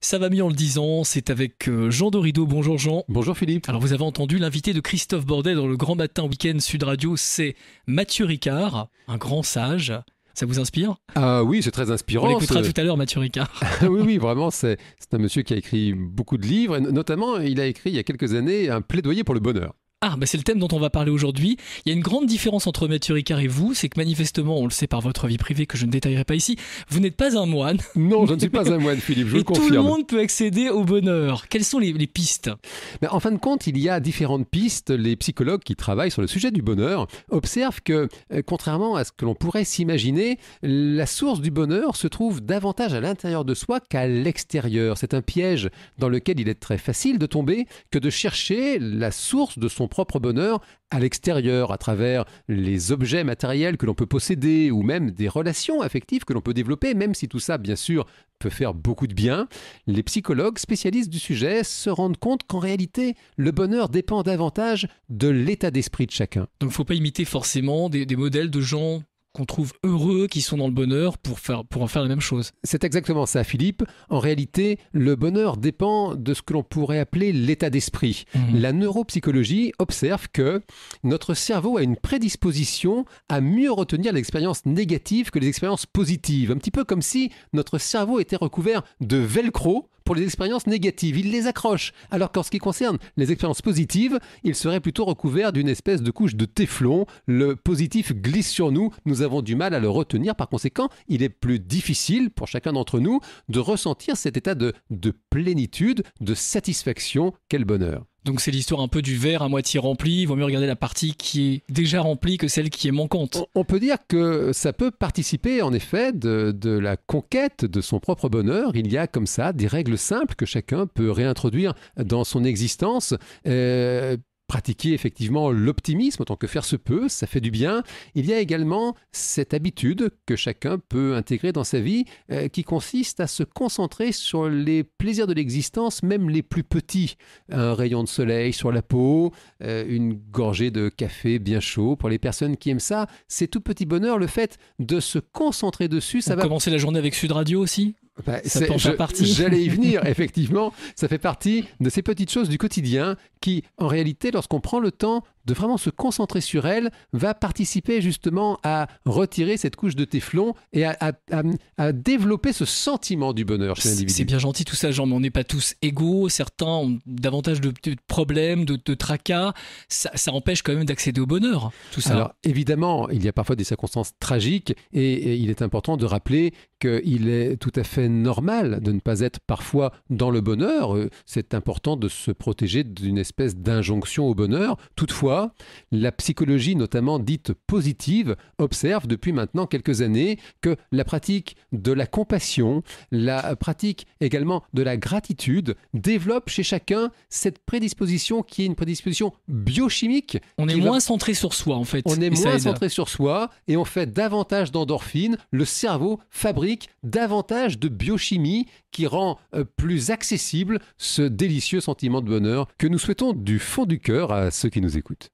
Ça va mieux en le disant, c'est avec Jean Dorido. Bonjour Jean. Bonjour Philippe. Alors vous avez entendu l'invité de Christophe Bordet dans le Grand Matin Week-end Sud Radio, c'est Mathieu Ricard, un grand sage. Ça vous inspire? Ah oui, c'est très inspirant. On l'écoutera tout à l'heure, Mathieu Ricard. Oui, vraiment, c'est un monsieur qui a écrit beaucoup de livres. Et notamment, il a écrit il y a quelques années un plaidoyer pour le bonheur. Ah, c'est le thème dont on va parler aujourd'hui. Il y a une grande différence entre Mathieu Ricard et vous, c'est que manifestement, on le sait par votre vie privée que je ne détaillerai pas ici, vous n'êtes pas un moine. Non, je ne suis pas un moine, Philippe, je le confirme. Et tout le monde peut accéder au bonheur. Quelles sont les pistes? En fin de compte, il y a différentes pistes. Les psychologues qui travaillent sur le sujet du bonheur observent que, contrairement à ce que l'on pourrait s'imaginer, la source du bonheur se trouve davantage à l'intérieur de soi qu'à l'extérieur. C'est un piège dans lequel il est très facile de tomber que de chercher la source de son propre bonheur à l'extérieur, à travers les objets matériels que l'on peut posséder ou même des relations affectives que l'on peut développer, même si tout ça, bien sûr, peut faire beaucoup de bien. Les psychologues spécialistes du sujet se rendent compte qu'en réalité, le bonheur dépend davantage de l'état d'esprit de chacun. Donc il ne faut pas imiter forcément des modèles de gens qu'on trouve heureux, qui sont dans le bonheur pour en faire la même chose. C'est exactement ça, Philippe. En réalité, le bonheur dépend de ce que l'on pourrait appeler l'état d'esprit. La neuropsychologie observe que notre cerveau a une prédisposition à mieux retenir l'expérience négative que les expériences positives. Un petit peu comme si notre cerveau était recouvert de velcro pour les expériences négatives. Il les accroche. Alors qu'en ce qui concerne les expériences positives, il serait plutôt recouvert d'une espèce de couche de téflon. Le positif glisse sur nous. Nous avons du mal à le retenir. Par conséquent, il est plus difficile pour chacun d'entre nous de ressentir cet état de plénitude, de satisfaction qu'est le bonheur. Donc c'est l'histoire un peu du verre à moitié rempli, il vaut mieux regarder la partie qui est déjà remplie que celle qui est manquante. On peut dire que ça peut participer en effet de la conquête de son propre bonheur. Il y a comme ça des règles simples que chacun peut réintroduire dans son existence. Pratiquer effectivement l'optimisme autant que faire se peut, ça fait du bien. Il y a également cette habitude que chacun peut intégrer dans sa vie qui consiste à se concentrer sur les plaisirs de l'existence, même les plus petits. Un rayon de soleil sur la peau, une gorgée de café bien chaud. Pour les personnes qui aiment ça, c'est tout petit bonheur. Le fait de se concentrer dessus, ça va... Commencer la journée avec Sud Radio aussi ? Ça peut en faire partie. J'allais y venir, effectivement. Ça fait partie de ces petites choses du quotidien qui, en réalité, lorsqu'on prend le temps de vraiment se concentrer sur elles, va participer justement à retirer cette couche de téflon et à développer ce sentiment du bonheur chez l'individu. C'est bien gentil tout ça, Jean, mais on n'est pas tous égaux. Certains ont davantage de problèmes, de tracas. Ça empêche quand même d'accéder au bonheur, tout ça. Alors, évidemment, il y a parfois des circonstances tragiques et il est important de rappeler qu'il est tout à fait normal de ne pas être parfois dans le bonheur. C'est important de se protéger d'une espèce d'injonction au bonheur. Toutefois, la psychologie, notamment dite positive, observe depuis maintenant quelques années que la pratique de la compassion, la pratique également de la gratitude développe chez chacun cette prédisposition qui est une prédisposition biochimique. On est moins centré sur soi en fait. On est moins centré sur soi et on fait davantage d'endorphines. Le cerveau fabrique davantage de biochimie qui rend plus accessible ce délicieux sentiment de bonheur que nous souhaitons du fond du cœur à ceux qui nous écoutent.